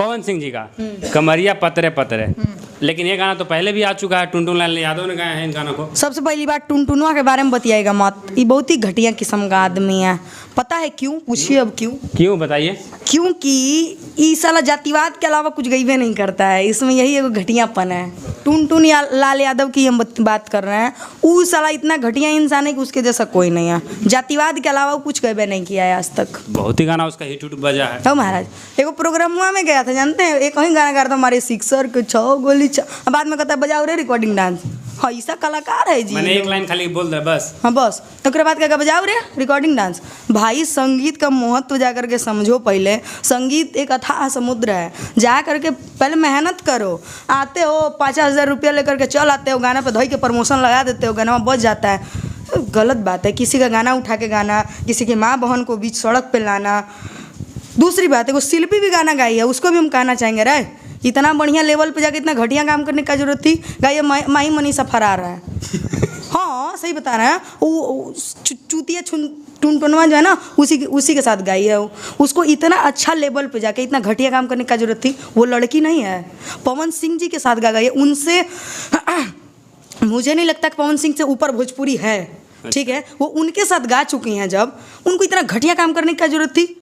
पवन सिंह जी का कमरिया पतरे पतरे। लेकिन ये गाना तो पहले भी आ चुका है, टुनटुन लाल यादव ने गाया है इन गानों को। सबसे पहली बात टुनटुनवा के बारे में बतियाएगा मत, ये बहुत ही घटिया किस्म का आदमी है। पता है क्यों? पूछिए अब क्यों। क्यों बताइए। क्योंकि ई साला जातिवाद के अलावा कुछ गईबे नहीं करता है, इसमें यही एगो घटियापन है। टुनटुन लाल यादव की हम बात कर रहे हैं, वो साला इतना घटिया इंसान है कि उसके जैसा कोई नहीं है। जातिवाद के अलावा वो कुछ गईबे नहीं किया है आज तक। बहुत ही गाना उसका हिट उट बजा है। तो महाराज एगो प्रोग्राम में गया था, जानते हैं, एक ही गाना गा रहा था, हमारे सिक्सर के 6 गोली बाद में कहता है बजाओ रे रिकॉर्डिंग डांस। हाँ ऐसा कलाकार है जी। मैंने एक लाइन खाली बोल दे बस। हाँ बस, तो उसके बाद क्या बजाओ रे रिकॉर्डिंग डांस। भाई संगीत का महत्व जा करके समझो पहले। संगीत एक अथाह समुद्र है, जा करके पहले मेहनत करो। आते हो 50,000 रुपया लेकर के चल आते हो, गाना पे धोई के प्रमोशन लगा देते हो, गाना बच जाता है। गलत बात है, किसी का गाना उठा के गाना, किसी की माँ बहन को बीच सड़क पे लाना। दूसरी बात है वो शिल्पी भी गाना गाई है, उसको भी हम कहना चाहेंगे रे इतना बढ़िया लेवल पे जाके इतना घटिया काम करने का जरूरत थी। गाइए माही मनीषा फरार है। हाँ सही बता रहे हैं, वो चूतिया टुनटुनवा जो है ना उसी के साथ गाई है। उसको इतना अच्छा लेवल पे जाके इतना घटिया काम करने का जरूरत थी। वो लड़की नहीं है, पवन सिंह जी के साथ गा गई है। उनसे मुझे नहीं लगता कि पवन सिंह से ऊपर भोजपुरी है, ठीक है। वो उनके साथ गा चुकी हैं, जब उनको इतना घटिया काम करने की जरूरत थी।